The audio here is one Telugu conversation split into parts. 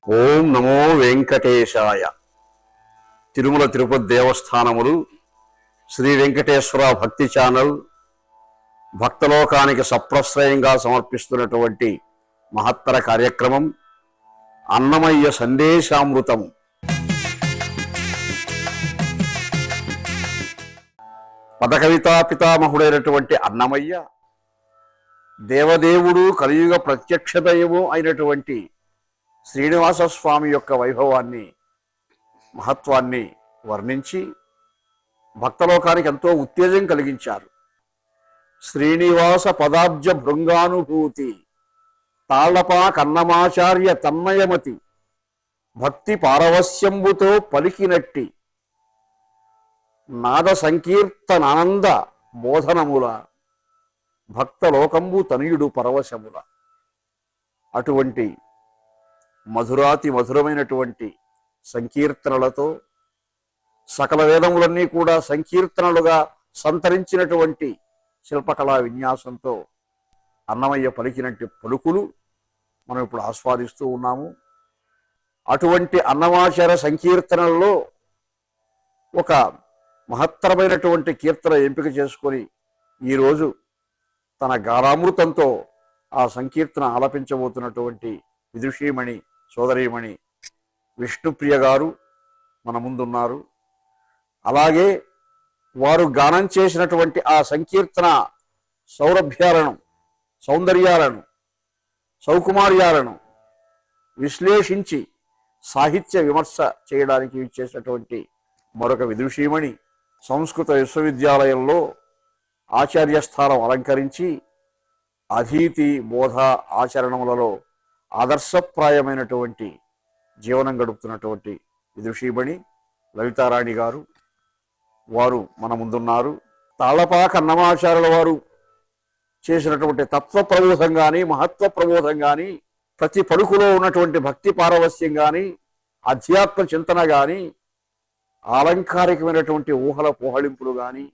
ఓం నమో వెంకటేశాయ. తిరుమల తిరుపతి దేవస్థానములు శ్రీ వెంకటేశ్వర భక్తి ఛానల్ భక్తలోకానికి సప్రశ్రయంగా సమర్పిస్తున్నటువంటి మహత్తర కార్యక్రమం అన్నమయ్య సందేశామృతం. పదకవితా పితామహుడైనటువంటి అన్నమయ్య దేవదేవుడు కలియుగ ప్రత్యక్ష దైవము అయినటువంటి శ్రీనివాస స్వామి యొక్క వైభవాన్ని మహత్వాన్ని వర్ణించి భక్తలోకానికి ఎంతో ఉత్తేజం కలిగించారు. శ్రీనివాస పదాబ్జ భృంగానుభూతి తాళపా కన్నమాచార్య తన్మయమతి భక్తి పారవస్యంబుతో పలికినట్టి నాద సంకీర్తనానంద బోధనముల భక్తలోకంబు తనయుడు పరవశముల. అటువంటి మధురాతి మధురమైనటువంటి సంకీర్తనలతో సకల వేదములన్నీ కూడా సంకీర్తనలుగా సంతరించినటువంటి శిల్పకళా విన్యాసంతో అన్నమయ్య పలికినట్టు పలుకులు మనం ఇప్పుడు ఆస్వాదిస్తూ ఉన్నాము. అటువంటి అన్నమాచార సంకీర్తనల్లో ఒక మహత్తరమైనటువంటి కీర్తన ఎంపిక చేసుకొని ఈరోజు తన గారామృతంతో ఆ సంకీర్తన ఆలపించబోతున్నటువంటి విదుషీమణి సోదరీమణి విష్ణుప్రియ గారు మన ముందున్నారు. అలాగే వారు గానం చేసినటువంటి ఆ సంకీర్తన సౌరభ్యాలను, సౌందర్యాలను, సౌకుమార్యాలను విశ్లేషించి సాహిత్య విమర్శ చేయడానికి ఇచ్చేసినటువంటి మరొక విదుషీమణి సంస్కృత విశ్వవిద్యాలయంలో ఆచార్య స్థానం అలంకరించి అధీతి బోధ ఆచరణములలో ఆదర్శప్రాయమైనటువంటి జీవనం గడుపుతున్నటువంటి విదుషీమణి లలితారాణి గారు వారు మన ముందున్నారు. తాళపాక అన్నమాచార్యుల వారు చేసినటువంటి తత్వ ప్రబోధం కానీ మహత్వ ప్రబోధం కానీ ప్రతి పలుకులో ఉన్నటువంటి భక్తి పారవస్యం కానీ అధ్యాత్మ చింతన కానీ ఆలంకారికమైనటువంటి ఊహల పోహళింపులు కానీ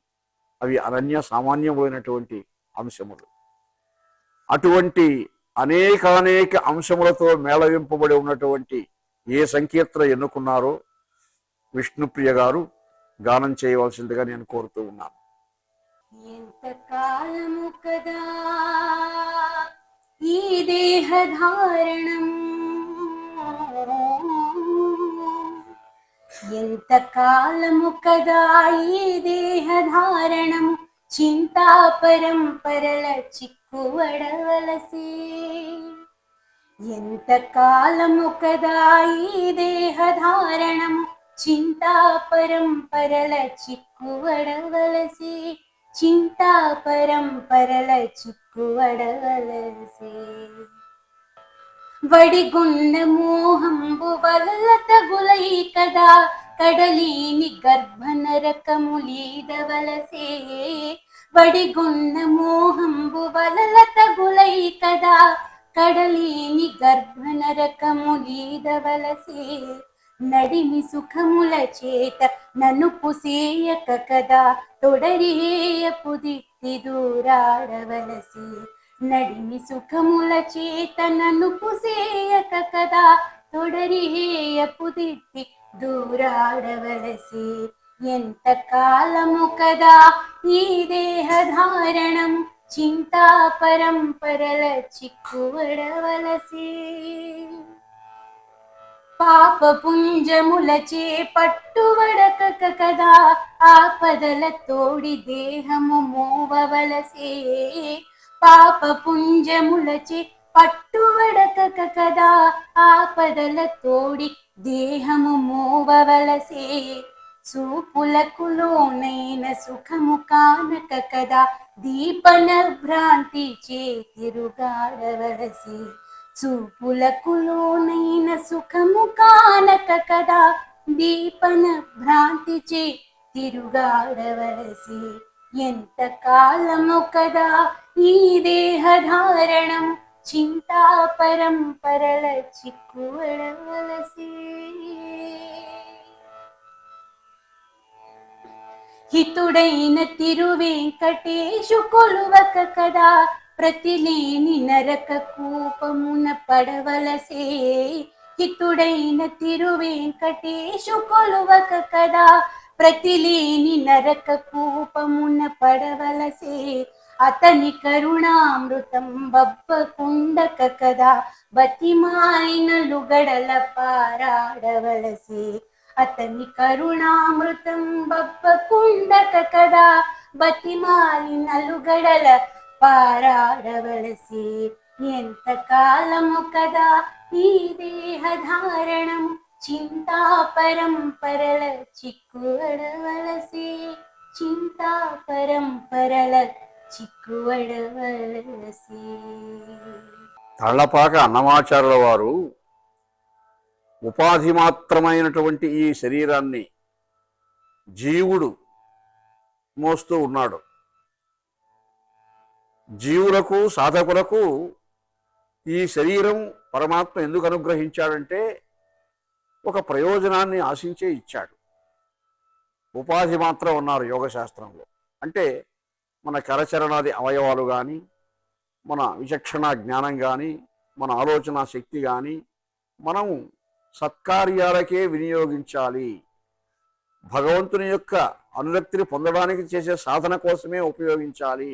అవి అనన్య సామాన్యమైనటువంటి అంశములు. అటువంటి అనేక అంశములతో మేళవింపబడి ఉన్నటువంటి ఏ సంకీర్తన ఎన్నుకున్నారో విష్ణుప్రియ గారు గానం చేయవలసిందిగా నేను కోరుతూ ఉన్నాను. ఎంతకాలము కదా ఈ దేహధారణం, ఎంతకాలము కదా ఈ దేహధారణం, చింతా పరంపరల చిక్కువడవలసి. ఎంతకాలము కదా ఈ దేహధారణం, చింతా పరంపరల చిక్కువడవలసి, చింతా పరంపరల చిక్కువడవలసి. వడిగున్న మోహంబు వల్ల తగులై కదా కడలీని గర్భనరకములీదవలసే. వడిగున్న మోహంబు వల్ల తగులై కదా కడలీని గర్భనరకములీదవలసే. నడిమి సుఖముల చేత నన్ను పుసేయక కదా తొడరిహేయపు దిట్టి దూరాడవలసి. నడిమి సుఖముల చేత నన్ను పుసేయక కదా తొడరిహేయపు దిట్టి దూరాడవలసి. ఎంత కాలము కదా ఈ దేహధారణం, చింతా పరంపరల చిక్కువడవలసి. పాప పుంజములచే పట్టువడకక కదా ఆపదల తోడి దేహము మోవవలసే. పాప పుంజములచే పట్టువడకక కదా ఆపదల తోడి దేహము మోవవలసే. చూపులకు లోనైన సుఖము కానక కదా దీపన భ్రాంతి చే తిరుగాడవలసి. చూపులకు లోనైన సుఖము కానక కదా దీపన భ్రాంతి చే తిరుగాడవలసి. ఎంత కాలము కదా ఈ దేహధారణం, చింతా పరంపరల చిక్కువడవలసి. హితుడైన తిరువెంకటేశు కొలువక కదా ప్రతిలేని నరక కూపమున పడవలసే. హితుడైన తిరువేంకటేశు కొలువక కదా ప్రతిలేని నరక కూపమున పడవలసే అతని కరుణామృతం బబ్బకుండక కదా బతిమాలిన లుగడల పారాడవలసే అతని కరుణామృతం బబ్బకుండక కదా బతిమాలిన లుగడల పారాడవలసే ఎంత కాలము కదా ఈ దేహధారణము చింతా పరంపరల చిక్కువడవలసే చింతా పరంపరల చిక్కువడవలసే. తళ్లపాక అన్నమాచార్యుల వారు ఉపాధి మాత్రమైనటువంటి ఈ శరీరాన్ని జీవుడు మోస్తూ ఉన్నాడు. జీవులకు సాధకులకు ఈ శరీరం పరమాత్మ ఎందుకు అనుగ్రహించాడంటే ఒక ప్రయోజనాన్ని ఆశించే ఇచ్చాడు. ఉపాధి మాత్రం ఉన్నారు యోగశాస్త్రంలో. అంటే మన కరచరణాది అవయవాలు కానీ, మన విచక్షణ జ్ఞానం కానీ, మన ఆలోచన శక్తి కానీ మనం సత్కార్యాలకే వినియోగించాలి. భగవంతుని యొక్క అనురక్తిని పొందడానికి చేసే సాధన కోసమే ఉపయోగించాలి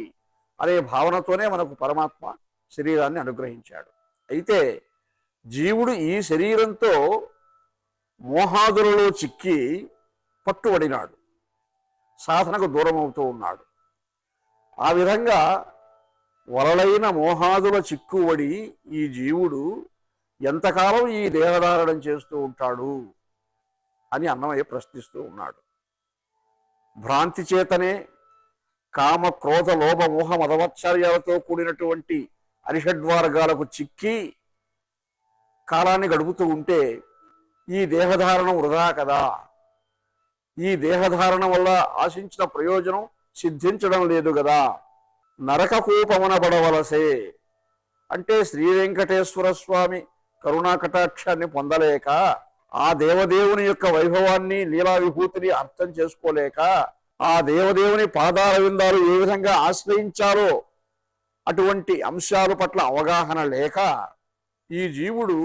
అనే భావనతోనే మనకు పరమాత్మ శరీరాన్ని అనుగ్రహించాడు. అయితే జీవుడు ఈ శరీరంతో మోహాదులలో చిక్కి పట్టుబడినాడు, సాధనకు దూరం అవుతూ ఉన్నాడు. ఆ విధంగా వలలైన మోహాదుల చిక్కుబడి ఈ జీవుడు ఎంతకాలం ఈ దేహధారణం చేస్తూ ఉంటాడు అని అన్నమయ్య ప్రశ్నిస్తూ ఉన్నాడు. భ్రాంతి చేతనే కామ క్రోధ లోభ మోహ మదవత్సర్యాలతో కూడినటువంటి అరిషడ్వర్గాలకు చిక్కి కాలాన్ని గడుపుతూ ఉంటే ఈ దేహధారణం వృధా కదా, ఈ దేహధారణ వల్ల ఆశించిన ప్రయోజనం సిద్ధించడం లేదు కదా, నరక కూపమునబడవలసే. అంటే శ్రీ వెంకటేశ్వర స్వామి కరుణా కటాక్షాన్ని పొందలేక, ఆ దేవదేవుని యొక్క వైభవాన్ని లీలా విభూతిని అర్థం చేసుకోలేక, ఆ దేవదేవుని పాదాల విందాలు ఏ విధంగా ఆశ్రయించాలో అటువంటి అంశాల పట్ల అవగాహన లేక ఈ జీవుడు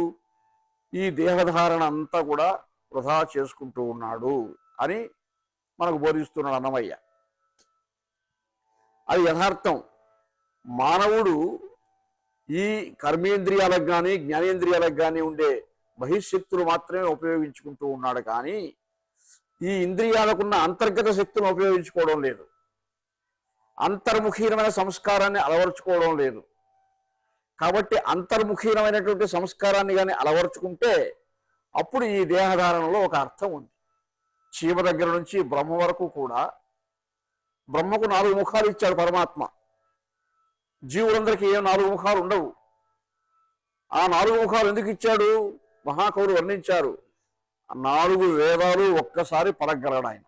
ఈ దేహధారణ అంతా కూడా వృధా చేసుకుంటూ ఉన్నాడు అని మనకు బోధిస్తున్నాడు అన్నమయ్య. అది యథార్థం. మానవుడు ఈ కర్మేంద్రియాలకు కానీ జ్ఞానేంద్రియాలకు కానీ ఉండే బహిశక్తులు మాత్రమే ఉపయోగించుకుంటూ ఉన్నాడు, కానీ ఈ ఇంద్రియాలకున్న అంతర్గత శక్తులను ఉపయోగించుకోవడం లేదు, అంతర్ముఖీనమైన సంస్కారాన్ని అలవరుచుకోవడం లేదు. కాబట్టి అంతర్ముఖీనమైనటువంటి సంస్కారాన్ని కానీ అలవరుచుకుంటే అప్పుడు ఈ దేహధారణలో ఒక అర్థం ఉంది. చీమ దగ్గర నుంచి బ్రహ్మ వరకు కూడా బ్రహ్మకు 4 ముఖాలు ఇచ్చాడు పరమాత్మ. జీవులందరికీ ఏం 4 ముఖాలు ఉండవు. ఆ 4 ముఖాలు ఎందుకు ఇచ్చాడు? మహాకవులు వర్ణించారు. 4 వేదాలు ఒక్కసారి పలకగలడు ఆయన.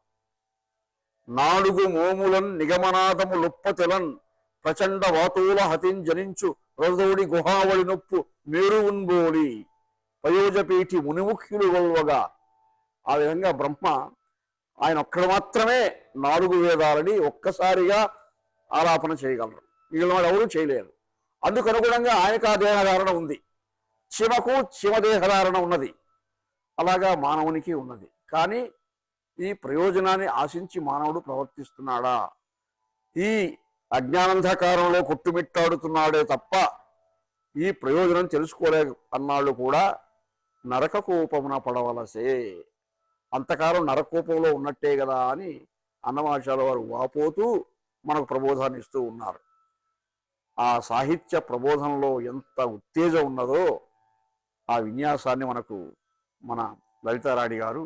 4 మోములన్ నిగమనాదము లుప్పతెలన్ ప్రచండ వాతూల హతిం జనించు రజోడి గుహావళి నొప్పు మేరువున్బోలి పయోజపీఠి మునిముఖ్యులు గొల్వగా. ఆ విధంగా బ్రహ్మ ఆయన ఒక్కడు మాత్రమే 4 వేదాలని ఒక్కసారిగా ఆలాపన చేయగలరు, మిగిలిన వాడు ఎవరూ చేయలేరు. అందుకు అనుగుణంగా ఆయనకు ఆ దేహధారణ ఉంది. శివకు శివదేహధారణ ఉన్నది, అలాగా మానవునికి ఉన్నది. కానీ ఈ ప్రయోజనాన్ని ఆశించి మానవుడు ప్రవర్తిస్తున్నాడా? ఈ అజ్ఞానంధకారంలో కొట్టుమిట్టాడుతున్నాడే తప్ప ఈ ప్రయోజనం తెలుసుకోలే అన్నాళ్ళు కూడా నరక కూపమున పడవలసే. అంతకాలం నరకోపంలో ఉన్నట్టే కదా అని అన్నమాచార్యుల వారు వాపోతూ మనకు ప్రబోధాన్ని ఇస్తూ ఉన్నారు. ఆ సాహిత్య ప్రబోధనలో ఎంత ఉత్తేజం ఉన్నదో ఆ విన్యాసాన్ని మనకు మన లలితారాణి గారు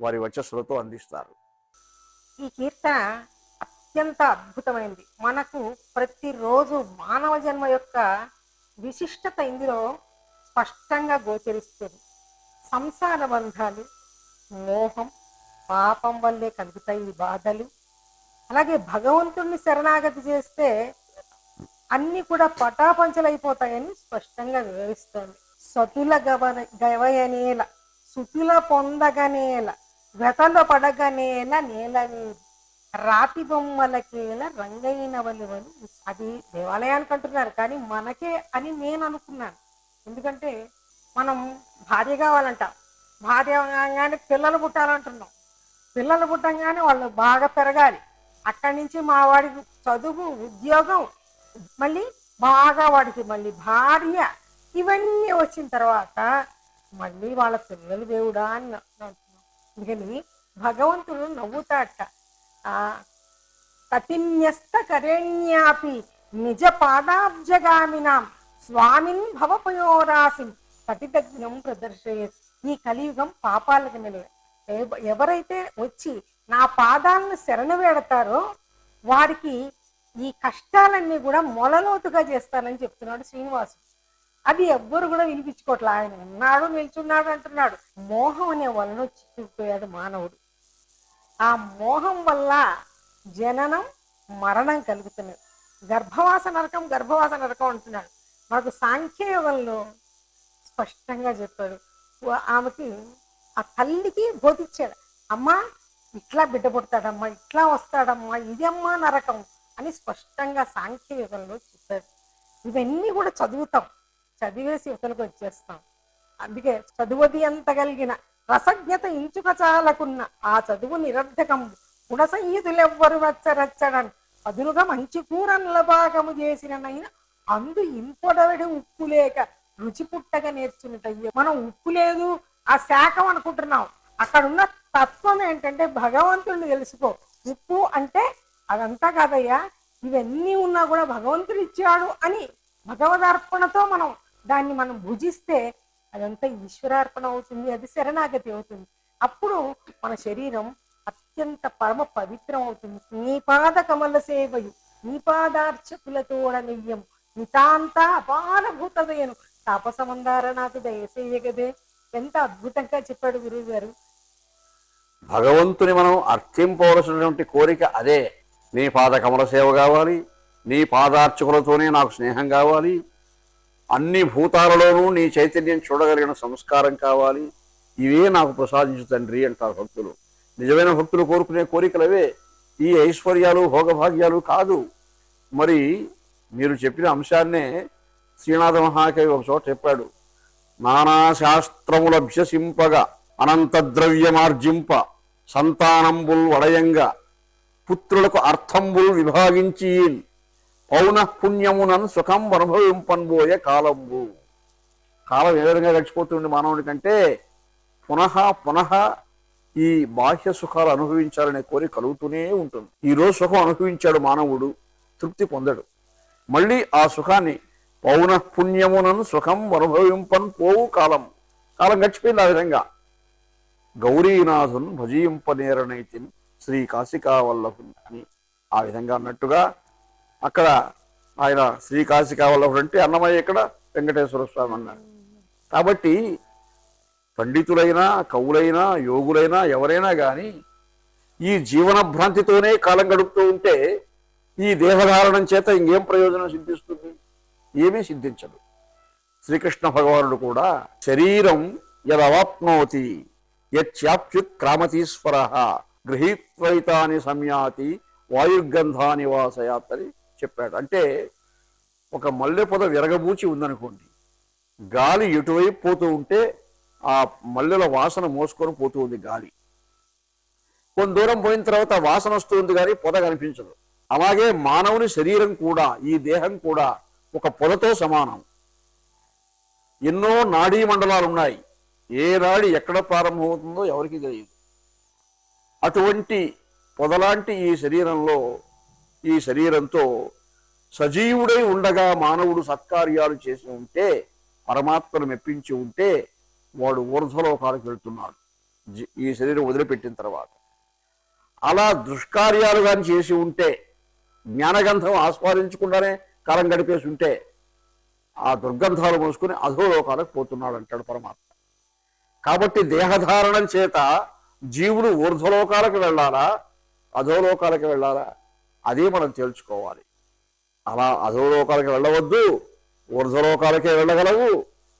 వారి వచస్సులతో అందిస్తారు. ఈ కీర్తన అత్యంత అద్భుతమైంది. మనకు ప్రతిరోజు మానవ జన్మ యొక్క విశిష్టత ఇందులో స్పష్టంగా గోచరిస్తుంది. సంసార బంధాలు, మోహం, పాపం వల్లే కలుగుతాయి ఈ బాధలు. అలాగే భగవంతుణ్ణి శరణాగతి చేస్తే అన్ని కూడా పటాపంచలైపోతాయని స్పష్టంగా వివరిస్తోంది. సతుల గవయనేల సుతుల పొందగనేల వ్యతలో పడగనేల నేల రాతి బొమ్మలకేల రంగైన వలువలు. అది దేవాలయానికి అంటున్నారు, కానీ మనకే అని నేను అనుకున్నాను. ఎందుకంటే మనం భార్య కావాలంటాం, భార్య కాగానే పిల్లలు పుట్టాలంటున్నాం, పిల్లలు పుట్టంగానే వాళ్ళు బాగా పెరగాలి, అక్కడి నుంచి మా వాడికి చదువు ఉద్యోగం, మళ్ళీ బాగా వాడికి మళ్ళీ భార్య, ఇవన్నీ వచ్చిన తర్వాత మళ్ళీ వాళ్ళ పిల్లలు దేవుడా అని అంటున్నాం. అందుకని భగవంతుడు నవ్వుతాట. కఠిన్యస్త కరేణ్యాపి నిజ పాదాబ్జగామినాం స్వామిన్ భవపయోరాసిం పతిదగ్నం ప్రదర్శయత్. ఈ కలియుగం పాపాలకు నిలవ. ఎవరైతే వచ్చి నా పాదాలను శరణు వేడతారో వారికి ఈ కష్టాలన్నీ కూడా మొలలోతుగా చేస్తానని చెప్తున్నాడు శ్రీనివాసుడు. అది ఎవ్వరు కూడా వినిపించుకోవట్లే. ఆయన ఉన్నాడు నిల్చున్నాడు అంటున్నాడు. మోహం అనే వలన చిక్కుపోయాడు మానవుడు. ఆ మోహం వల్ల జననం మరణం కలుగుతున్నది. గర్భవాస నరకం గర్భవాస నరకం అంటున్నాడు. మనకు సాంఖ్యయోగంలో స్పష్టంగా చెప్పాడు. ఆమెకి ఆ తల్లికి బోధించాడు, అమ్మా ఇట్లా బిడ్డ పుడతాడమ్మా, ఇట్లా వస్తాడమ్మా, ఇదమ్మా నరకం అని స్పష్టంగా సాంఖ్యయుగంలో చెప్పాడు. ఇవన్నీ కూడా చదువుతాం, చదివేసి యువతలకు వచ్చేస్తాం. అందుకే చదువది అంత కలిగిన రసజ్ఞత ఇంచుక చాలకున్న ఆ చదువు నిరర్ధకం గుణసంయుతులెవ్వరు వచ్చరచ్చడని అదునుగా మంచి కూరన్ల భాగము చేసిననైనా అందు ఇంపొడవడి ఉప్పు లేక రుచి పుట్టగా నేర్చున్నట్టయ్యో. మనం ఉప్పు లేదు ఆ శాఖం అనుకుంటున్నాం. అక్కడ ఉన్న తత్వం ఏంటంటే భగవంతుడిని తెలుసుకో. ఉప్పు అంటే అదంతా కాదయ్యా, ఇవన్నీ ఉన్నా కూడా భగవంతుడు ఇచ్చాడు అని భగవదార్పణతో దాన్ని మనం భుజిస్తే అదంతా ఈశ్వరార్పణ అవుతుంది, అది శరణాగతి అవుతుంది. అప్పుడు మన శరీరం అత్యంత పరమ పవిత్రం అవుతుంది. నీ పాద కమల సేవయు నీ పాదార్చకులతోడ నెయ్యం నితాంత అపారభూతదయను తాపసమందార నాకు దయసేయగదే. ఎంత అద్భుతంగా చెప్పాడు గురువు గారు. భగవంతుని మనం అర్థింపవలసినటువంటి కోరిక అదే. నీ పాద కమల సేవ కావాలి, నీ పాదార్చకులతోనే నాకు స్నేహం కావాలి, అన్ని భూతాలలోనూ నీ చైతన్యం చూడగలిగిన సంస్కారం కావాలి, ఇవే నాకు ప్రసాదించు తండ్రి అంటారు భక్తులు. నిజమైన భక్తులు కోరుకునే కోరికలవే, ఈ ఐశ్వర్యాలు భోగభాగ్యాలు కాదు. మరి మీరు చెప్పిన అంశాన్నే శ్రీనాథ మహాకవి ఒక చోట చెప్పాడు. నానా శాస్త్రములభ్యసింపగా అనంత ద్రవ్యమార్జింప సంతానంబుల్ వడయంగా పుత్రులకు అర్థంబుల్ విభాగించి పౌనఃపుణ్యమునన్ సుఖం అనుభవింపన్బోయే కాలంబు. కాలం ఏ విధంగా గడిచిపోతుంది మానవునికంటే పునః పునః ఈ బాహ్య సుఖాలు అనుభవించాలనే కోరిక కలుగుతూనే ఉంటుంది. ఈరోజు సుఖం అనుభవించాడు మానవుడు, తృప్తి పొందడు. మళ్ళీ ఆ సుఖాన్ని పౌనఃపుణ్యమునన్ సుఖం అనుభవింపన్ పోవు కాలం. కాలం గడిచిపోయింది ఆ విధంగా. గౌరీనాథున్ భజింపనేరనైతిన్ శ్రీ కాశికావల్లభుని అని ఆ విధంగా అన్నట్టుగా అక్కడ ఆయన శ్రీ కాశికావల్లభుడు అంటే అన్నమయ్య, ఇక్కడ వెంకటేశ్వర స్వామి అన్నాడు. కాబట్టి పండితులైనా కవులైనా యోగులైనా ఎవరైనా కానీ ఈ జీవన భ్రాంతితోనే కాలం గడుపుతూ ఉంటే ఈ దేహధారణం చేత ఇంకేం ప్రయోజనం సిద్ధిస్తుంది? ఏమీ సిద్ధించదు. శ్రీకృష్ణ భగవానుడు కూడా శరీరం యదవాప్నోతి యచ్యాప్యుత్ క్రామతీశ్వర గృహీత్వైతాని సంయాతి వాయుర్గంధాని వాసయాత్ అని చెప్పాడు. అంటే ఒక మల్లె పొద విరగబూచి ఉందనుకోండి, గాలి ఎటువైపు పోతూ ఉంటే ఆ మల్లెల వాసన మోసుకొని పోతూ ఉంది గాలి. కొంత దూరం పోయిన తర్వాత వాసన వస్తుంది కానీ పొద కనిపించదు. అలాగే మానవుని శరీరం కూడా, ఈ దేహం కూడా ఒక పొదతో సమానం. ఎన్నో నాడీ మండలాలు ఉన్నాయి. ఏ నాడి ఎక్కడ ప్రారంభమవుతుందో ఎవరికి తెలియదు. అటువంటి పొదలాంటి ఈ శరీరంతో సజీవుడై ఉండగా మానవుడు సత్కార్యాలు చేసి ఉంటే, పరమాత్మను మెప్పించి ఉంటే వాడు ఊర్ధ్వలోకాలకు వెళ్తున్నాడు ఈ శరీరం వదిలిపెట్టిన తర్వాత. అలా దుష్కార్యాలు కానీ చేసి ఉంటే, జ్ఞానగంధం ఆస్వాదించకుండానే కాలం గడిపేసి ఉంటే ఆ దుర్గంధాలు మోసుకుని అధోలోకాలకు పోతున్నాడు అంటాడు పరమాత్మ. కాబట్టి దేహధారణం చేత జీవుడు ఊర్ధ్వలోకాలకు వెళ్ళాలా అధోలోకాలకు వెళ్ళాలా అదే మనం తేల్చుకోవాలి. అలా అధోలోకాలకు వెళ్ళవద్దు, ఊర్ధ్వలోకాలకే వెళ్ళగలవు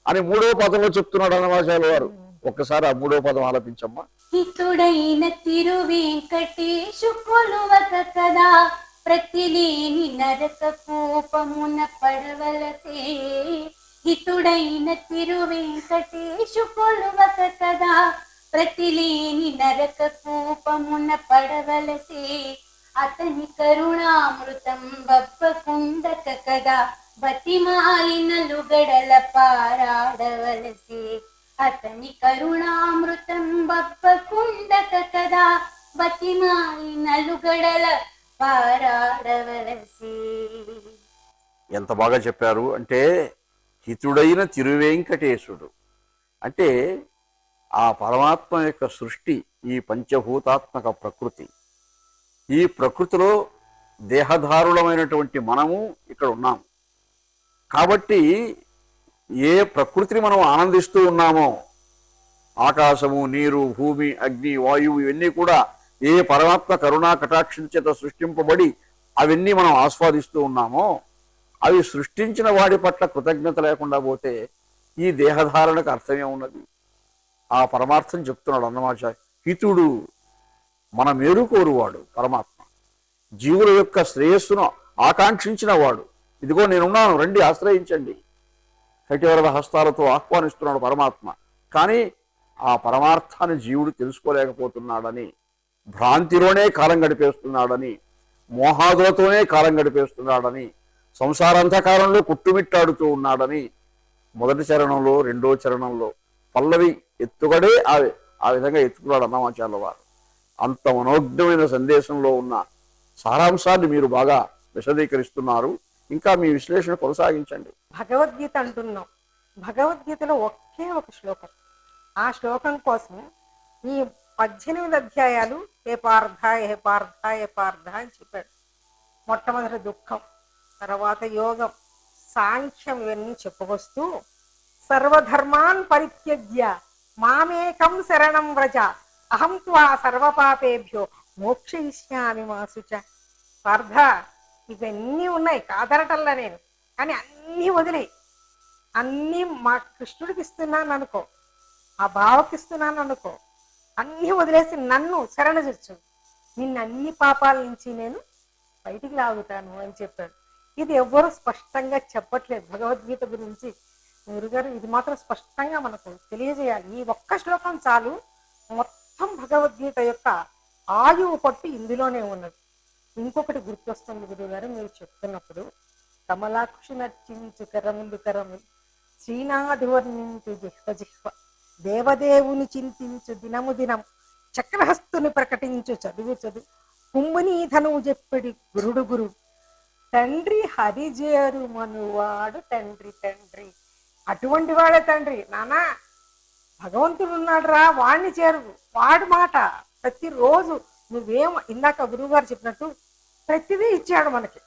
అని 3వ పదంలో చెప్తున్నాడు అన్నమాచార్యుల వారు. ఒక్కసారి ఆ 3వ పదం ఆలపించమ్మా. హితుడైన తిరువేంకటేశు కొలువక కదా ప్రతిలేని నరక కోపమున పడవలసే హితుడైన తిరువెంకటేశు కొలువక కదా, ప్రతిలేని నరక కూపమున పడవలసే, అతని కరుణామృతం బప్పకుండక కదా, బతిమాలినలు గడల పారాడవలసే, అతని కరుణామృతం బప్పకుండక కదా, బతిమాలినలు గడల పారాడవలసే. ఎంత బాగా చెప్పారు అంటే, హితుడైన తిరువెంకటేశుడు అంటే ఆ పరమాత్మ యొక్క సృష్టి, ఈ పంచభూతాత్మక ప్రకృతి. ఈ ప్రకృతిలో దేహధారులమైనటువంటి మనము ఇక్కడ ఉన్నాము. కాబట్టి ఏ ప్రకృతిని మనం ఆనందిస్తూ ఉన్నామో, ఆకాశము, నీరు, భూమి, అగ్ని, వాయువు ఇవన్నీ కూడా ఏ పరమాత్మ కరుణా కటాక్షం చేత సృష్టింపబడి అవన్నీ మనం ఆస్వాదిస్తూ ఉన్నామో, అవి సృష్టించిన వాడి పట్ల కృతజ్ఞత లేకుండా పోతే ఈ దేహధారణకు అర్థమే ఉన్నది. ఆ పరమార్థం చెప్తున్నాడు అన్నమాచార్య. హితుడు, మన మేలు కోరువాడు పరమాత్మ, జీవుల యొక్క శ్రేయస్సును ఆకాంక్షించిన వాడు. ఇదిగో నేనున్నాను, రండి ఆశ్రయించండి, కటివరద హస్తాలతో ఆహ్వానిస్తున్నాడు పరమాత్మ. కానీ ఆ పరమార్థాన్ని జీవుడు తెలుసుకోలేకపోతున్నాడని, భ్రాంతిలోనే కాలం గడిపేస్తున్నాడని, మోహాదులతోనే కాలం గడిపేస్తున్నాడని, సంసారాంతకాలంలో కుట్టుమిట్టాడుతూ ఉన్నాడని మొదటి చరణంలో, రెండో చరణంలో పల్లవి ఎత్తుగడే ఆ విధంగా ఎత్తుకున్నాడు అన్నమాచార్యుల వారు. అంత మనోజ్ఞమైన సందేశంలో ఉన్న సారాంశాన్ని మీరు బాగా విశదీకరిస్తున్నారు. ఇంకా మీ విశ్లేషణ కొనసాగించండి. భగవద్గీత అంటున్నాం. భగవద్గీతలో ఒకే ఒక శ్లోకం. ఆ శ్లోకం కోసం ఈ 18 అధ్యాయాలు ఏ పార్థ అని చెప్పాడు. మొట్టమొదటి దుఃఖం, తర్వాత యోగం, సాంఖ్యం ఇవన్నీ చెప్పుకొస్తూ సర్వధర్మాన్ పరిత్యజ్య మామేకం శరణం వ్రజ అహం త్వా సర్వపాపేభ్యో మోక్షయిష్యామి మా శుచ. పార్థ, ఇవన్నీ ఉన్నాయి కాదరటల్లా నేను, కానీ అన్నీ వదిలేయి. అన్నీ మా కృష్ణుడికి ఇస్తున్నాను అనుకో, ఆ బావకి ఇస్తున్నాను అనుకో, అన్నీ వదిలేసి నన్ను శరణజొచ్చు, నిన్ను అన్ని పాపాల నుంచి నేను బయటికి లాగుతాను అని చెప్పాడు. ఇది ఎవ్వరూ స్పష్టంగా చెప్పట్లేదు భగవద్గీత గురించి. గురుగారు ఇది మాత్రం స్పష్టంగా మనకు తెలియజేయాలి. ఈ ఒక్క శ్లోకం చాలు, మొత్తం భగవద్గీత యొక్క ఆయువు పట్టు ఇందులోనే ఉన్నది. ఇంకొకటి గుర్తొస్తుంది గురుగారు మీరు చెప్తున్నప్పుడు, కమలాక్షి నర్చించు కరములు కరములు, శ్రీనాథు వర్ణించు జిహ్వ జిహ్వ, దేవదేవుని చింతించు దినము దినం, చక్రహస్తుని ప్రకటించు చదువు చదువు, కుంభుని ధనువు చెప్పిడి గురుడు గురు, తండ్రి హరిజేరు మనువాడు తండ్రి తండ్రి. అటువంటి వాడే తండ్రి. నానా భగవంతుడు ఉన్నాడు రా, వాడిని చేరు, వాడి మాట ప్రతిరోజు నువ్వేం ఇందాక గురువు గారు చెప్పినట్టు ప్రతిదీ ఇచ్చాడు మనకి.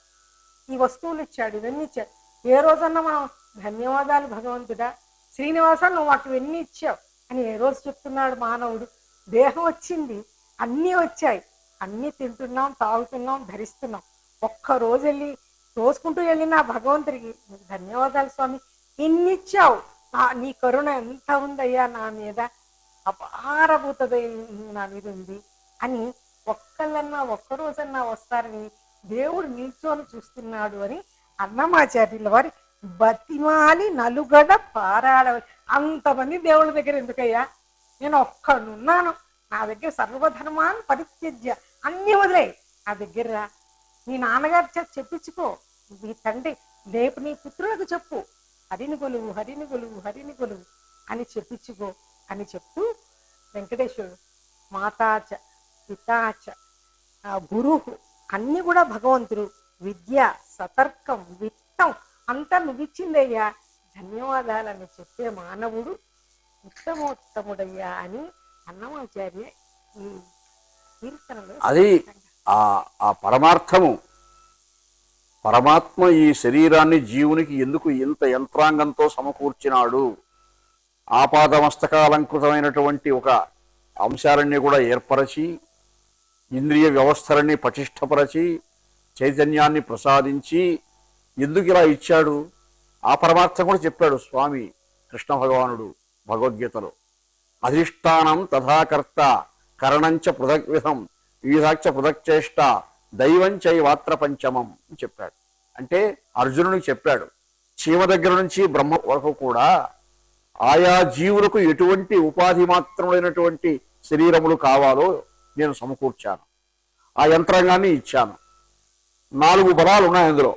ఈ వస్తువులు ఇచ్చాడు, ఇవన్నీ ఇచ్చాడు. ఏ రోజన్నా మనం ధన్యవాదాలు భగవంతుడా, శ్రీనివాస నువ్వు మాకు ఇవన్నీ ఇచ్చావు అని ఏ రోజు చెప్తున్నాడు మానవుడు? దేహం వచ్చింది, అన్నీ వచ్చాయి, అన్నీ తింటున్నాం, తాగుతున్నాం, ధరిస్తున్నాం. ఒక్కరోజు వెళ్ళి తోసుకుంటూ వెళ్ళిన భగవంతుడికి ధన్యవాదాలు స్వామి, ఇన్ని ఇచ్చావు, నీ కరుణ ఎంత ఉందయ్యా నా మీద, అపారభూతదై నా మీద ఉంది అని ఒక్కళ్ళన్నా ఒక్కరోజన్నా వస్తారని దేవుడు నిల్చొని చూస్తున్నాడు అని అన్నమాచార్యుల వారి బతిమాలి నలుగడ పారాడవలి. అంతమంది దేవుళ్ళ దగ్గర ఎందుకయ్యా, నేను ఒక్కడున్నాను, నా దగ్గర సర్వధర్మాన్ని పరిత్యజ్య, అన్ని వదిలే నా దగ్గర నీ నాన్నగారి చేత చెప్పించుకో, నీ తండ్రి రేపు నీ పుత్రులకు చెప్పు, హరిని కొలువు హరిని కొలువు హరిని కొలువు అని చెప్పించుకో అని చెప్తూ వెంకటేశ్వరుడు మాతాచ పితాచ గురువు అన్ని కూడా భగవంతుడు, విద్య సతర్కం విత్తం అంతా నువ్విచ్చిందయ్యా, ధన్యవాదాలని చెప్పే మానవుడు ఉత్తమోత్తముడయ్యా అని అన్నమాచార్య ఈ కీర్తనలో. అది ఆ పరమార్థము. పరమాత్మ ఈ శరీరాన్ని జీవునికి ఎందుకు ఇంత యంత్రాంగంతో సమకూర్చినాడు, ఆపాదమస్తకాలంకృతమైనటువంటి ఒక అంశాలన్నీ కూడా ఏర్పరచి, ఇంద్రియ వ్యవస్థలన్నీ పటిష్టపరచి, చైతన్యాన్ని ప్రసాదించి ఎందుకు ఇలా ఇచ్చాడు, ఆ పరమార్థం కూడా చెప్పాడు స్వామి కృష్ణ భగవానుడు భగవద్గీతలో. అధిష్టానం తథాకర్త కరణంచ పృథగ్విధం వివిధాచ పృథక్చేష్ట దైవం చైవాత్ర పంచమం అని చెప్పాడు. అంటే అర్జునుడికి చెప్పాడు, చీమ దగ్గర నుంచి బ్రహ్మ వరకు కూడా ఆయా జీవులకు ఎటువంటి ఉపాధి మాత్రమైనటువంటి శరీరములు కావాలో నేను సమకూర్చాను. ఆ యంత్రాంగాన్ని ఇచ్చాను. 4 బలాలు ఉన్నాయి అందులో.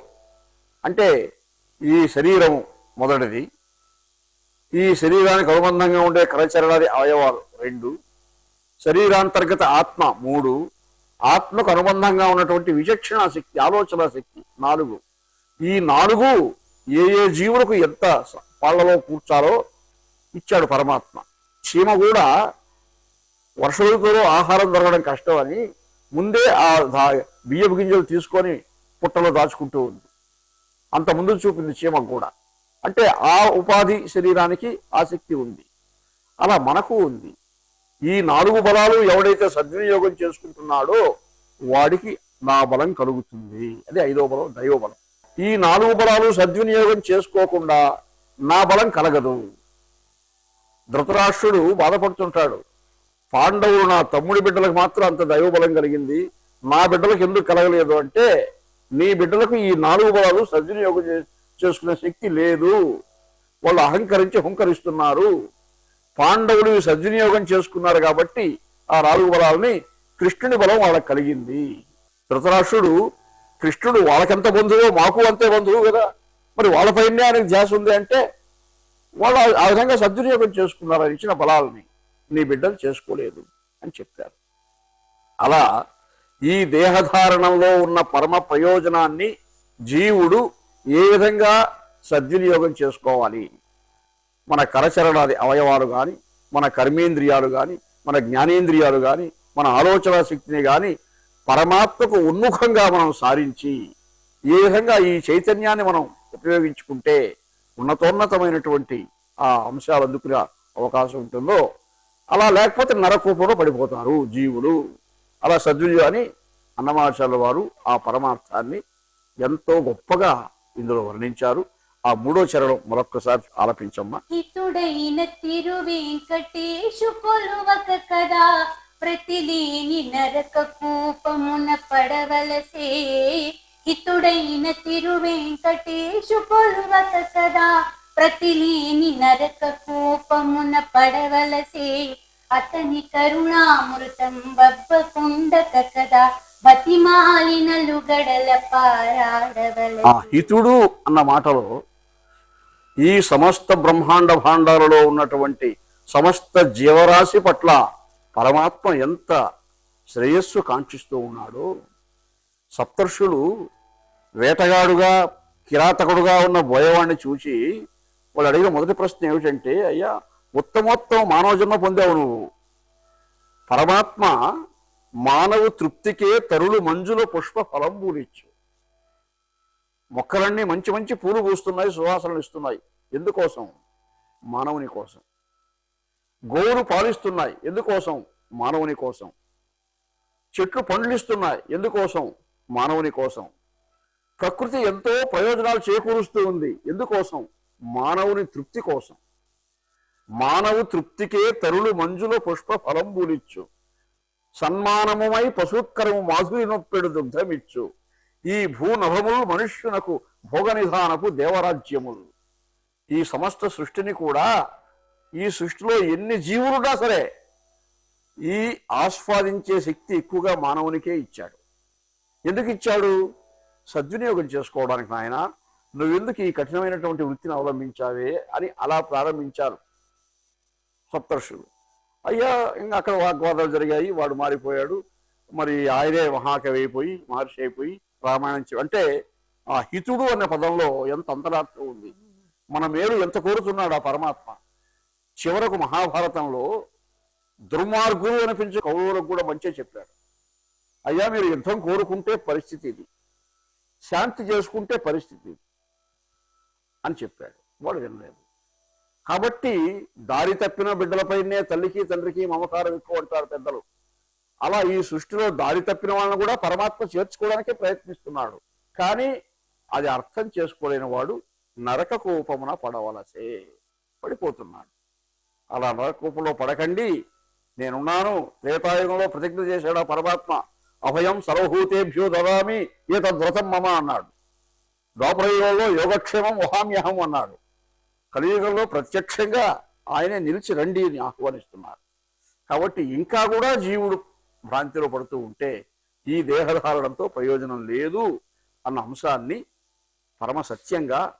అంటే ఈ శరీరం మొదటిది, ఈ శరీరానికి అనుబంధంగా ఉండే కరచరణాది అవయవాలు 2, శరీరాంతర్గత ఆత్మ 3, ఆత్మకు అనుబంధంగా ఉన్నటువంటి విచక్షణ శక్తి, ఆలోచన శక్తి 4. ఈ 4 ఏ ఏ జీవులకు ఎంత పాళ్లలో కూర్చాలో ఇచ్చాడు పరమాత్మ. చీమ కూడా వర్ష ఋతువులో ఆహారం దొరకడం కష్టం అని ముందే ఆ బియ్యపు గింజలు తీసుకొని పుట్టలో దాచుకుంటూ ఉంది. అంత ముందు చూపింది చీమకు కూడా. అంటే ఆ ఉపాధి శరీరానికి ఆసక్తి ఉంది. అలా మనకు ఉంది. ఈ 4 బలాలు ఎవడైతే సద్వినియోగం చేసుకుంటున్నాడో వాడికి నా బలం కలుగుతుంది. అదే 5వ బలం, దైవ బలం. ఈ 4 బలాలు సద్వినియోగం చేసుకోకుండా నా బలం కలగదు. ధృతరాష్ట్రుడు బాధపడుతుంటాడు. పాండవులు నా తమ్ముడి బిడ్డలకు మాత్రం అంత దైవ బలం కలిగింది, నా బిడ్డలకు ఎందుకు కలగలేదు అంటే, నీ బిడ్డలకు ఈ 4 బలాలు సద్వినియోగం చేసుకునే శక్తి లేదు. వాళ్ళు అహంకరించి హుంకరిస్తున్నారు. పాండవులు సద్వినియోగం చేసుకున్నారు కాబట్టి ఆ 4 బలాలని కృష్ణుని బలం వాళ్ళకి కలిగింది. ధృతరాష్ట్రుడు కృష్ణుడు వాళ్ళకెంత బంధువో మాకు అంతే బంధువు కదా, మరి వాళ్ళపైనే ఆయనకు ధ్యాస ఉంది అంటే వాళ్ళు ఆ విధంగా సద్వినియోగం చేసుకున్నారు. ఆయన ఇచ్చిన బలాలని నీ బిడ్డలు చేసుకోలేదు అని చెప్పారు. అలా ఈ దేహధారణంలో ఉన్న పరమ ప్రయోజనాన్ని జీవుడు ఏ విధంగా సద్వినియోగం చేసుకోవాలి, మన కరచరణాది అవయవాలు కానీ, మన కర్మేంద్రియాలు కానీ, మన జ్ఞానేంద్రియాలు కానీ, మన ఆలోచన శక్తిని కానీ పరమాత్మకు ఉన్ముఖంగా మనం సారించి ఏ విధంగా ఈ చైతన్యాన్ని మనం ఉపయోగించుకుంటే ఉన్నతోన్నతమైనటువంటి ఆ అంశాలు అందుకునే అవకాశం ఉంటుందో, అలా లేకపోతే నరకూపంలో పడిపోతారు జీవులు. అలా సద్వినియోగాన్ని అన్నమాచార్యుల వారు ఆ పరమార్థాన్ని ఎంతో గొప్పగా ఇందులో వర్ణించారు. ఆ 3వ చరణం మరొక్కసారి ఆలపించమ్మా. హితుడైన తిరు వెంకటేశు కొలువక కదా, ప్రతిలేని నరక కూపమున పడవలసే. హితుడైన తిరు వెంకటేశు కొలువక కదా, ప్రతిలేని నరక కూపమున పడవలసే. అతని కరుణామృతం బబ్బకుండక కదా, బతిమాలినలు గడల పారాడవలసే. ఆ హితుడు అన్న మాటలో ఈ సమస్త బ్రహ్మాండ భాండాలలో ఉన్నటువంటి సమస్త జీవరాశి పట్ల పరమాత్మ ఎంత శ్రేయస్సు కాంక్షిస్తూ ఉన్నాడో. సప్తర్షులు వేటగాడుగా కిరాతకుడుగా ఉన్న బోయవాడిని చూసి వాళ్ళు అడిగిన మొదటి ప్రశ్న ఏమిటంటే, అయ్యా ఉత్తమోత్తమ మానవ జన్మ పొందావు నువ్వు, పరమాత్మ మానవ తృప్తికే తరులు మంజులో పుష్ప ఫలంబూలిచ్చు. మొక్కలన్నీ మంచి మంచి పూలు పూస్తున్నాయి, సువాసనలు ఇస్తున్నాయి. ఎందుకోసం? మానవుని కోసం. గోవులు పాలిస్తున్నాయి, ఎందుకోసం? మానవుని కోసం. చెట్లు పండ్లిస్తున్నాయి, ఎందుకోసం? మానవుని కోసం. ప్రకృతి ఎంతో ప్రయోజనాలు చేకూరుస్తూ ఉంది, ఎందుకోసం? మానవుని తృప్తి కోసం. మానవ తృప్తికే తరులు మంజులో పుష్ప ఫలంబూలిచ్చు. సన్మానముమై పశుత్కరము మాధురి నొప్పెడు దుగ్ధమిచ్చు. ఈ భూనభములు మనుష్యునకు భోగనిధానపు దేవరాజ్యములు. ఈ సమస్త సృష్టిని కూడా, ఈ సృష్టిలో ఎన్ని జీవులున్నా సరే ఈ ఆస్వాదించే శక్తి ఎక్కువగా మానవునికే ఇచ్చాడు. ఎందుకు ఇచ్చాడు? సద్వినియోగం చేసుకోవడానికి. నాయన నువ్వెందుకు ఈ కఠినమైనటువంటి వృత్తిని అవలంబించావే అని అలా ప్రారంభించారు సప్తర్షులు. అయ్యా ఇంకా అక్కడ వాగ్వాదాలు జరిగాయి, వాడు మారిపోయాడు, మరి ఆయనే మహాకవి అయిపోయి మహర్షి అయిపోయి రామాయణం అంటే ఆ హితుడు అనే పదంలో ఎంత అంతరార్థం ఉంది. మన మేలు ఎంత కోరుతున్నాడు ఆ పరమాత్మ. చివరకు మహాభారతంలో దుర్మార్గులు అనిపించే కౌరవులకు కూడా మంచిగా చెప్పాడు. అయ్యా మీరు యుద్ధం కోరుకుంటే పరిస్థితి ఇది, శాంతి చేసుకుంటే పరిస్థితి ఇది అని చెప్పాడు. వాడు వినలేదు. కాబట్టి దారి తప్పిన బిడ్డలపైనే తల్లికి తండ్రికి మమకారం ఎక్కువ అంటారు పెద్దలు. అలా ఈ సృష్టిలో దారి తప్పిన వాళ్ళని కూడా పరమాత్మ చేర్చుకోవడానికే ప్రయత్నిస్తున్నాడు. కానీ అది అర్థం చేసుకోలేని వాడు నరక కూపమున పడవలసే, పడిపోతున్నాడు. అలా నరకూపంలో పడకండి, నేనున్నాను. త్రేతాయుగంలో ప్రతిజ్ఞ చేశాడు ఆ పరమాత్మ, అభయం సర్వభూతేభ్యో దదామి ఏతద్వ్రతం మమ అన్నాడు. ద్వాపరయుగంలో యోగక్షేమం వహామ్యహం అన్నాడు. కలియుగంలో ప్రత్యక్షంగా ఆయనే నిలిచి రండి అని ఆహ్వానిస్తున్నారు. కాబట్టి ఇంకా కూడా జీవుడు భ్రాంతిలో పడుతూ ఉంటే ఈ దేహధారణంతో ప్రయోజనం లేదు అన్న అంశాన్ని పరమ సత్యంగా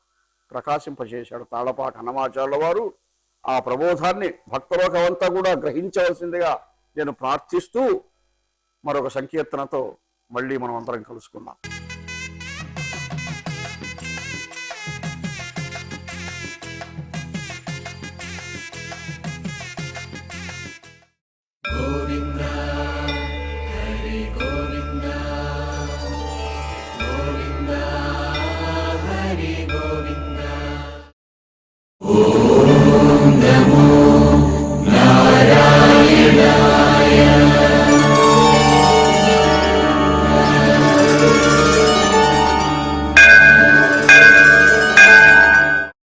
ప్రకాశింపచేశాడు తాళపాక అన్నమాచార్యుల వారు. ఆ ప్రబోధాన్ని భక్తలోకమంతా కూడా గ్రహించవలసిందిగా నేను ప్రార్థిస్తూ మరొక సంకీర్తనతో మళ్ళీ మనం అందరం కలుసుకుందాం. నారాయణాయ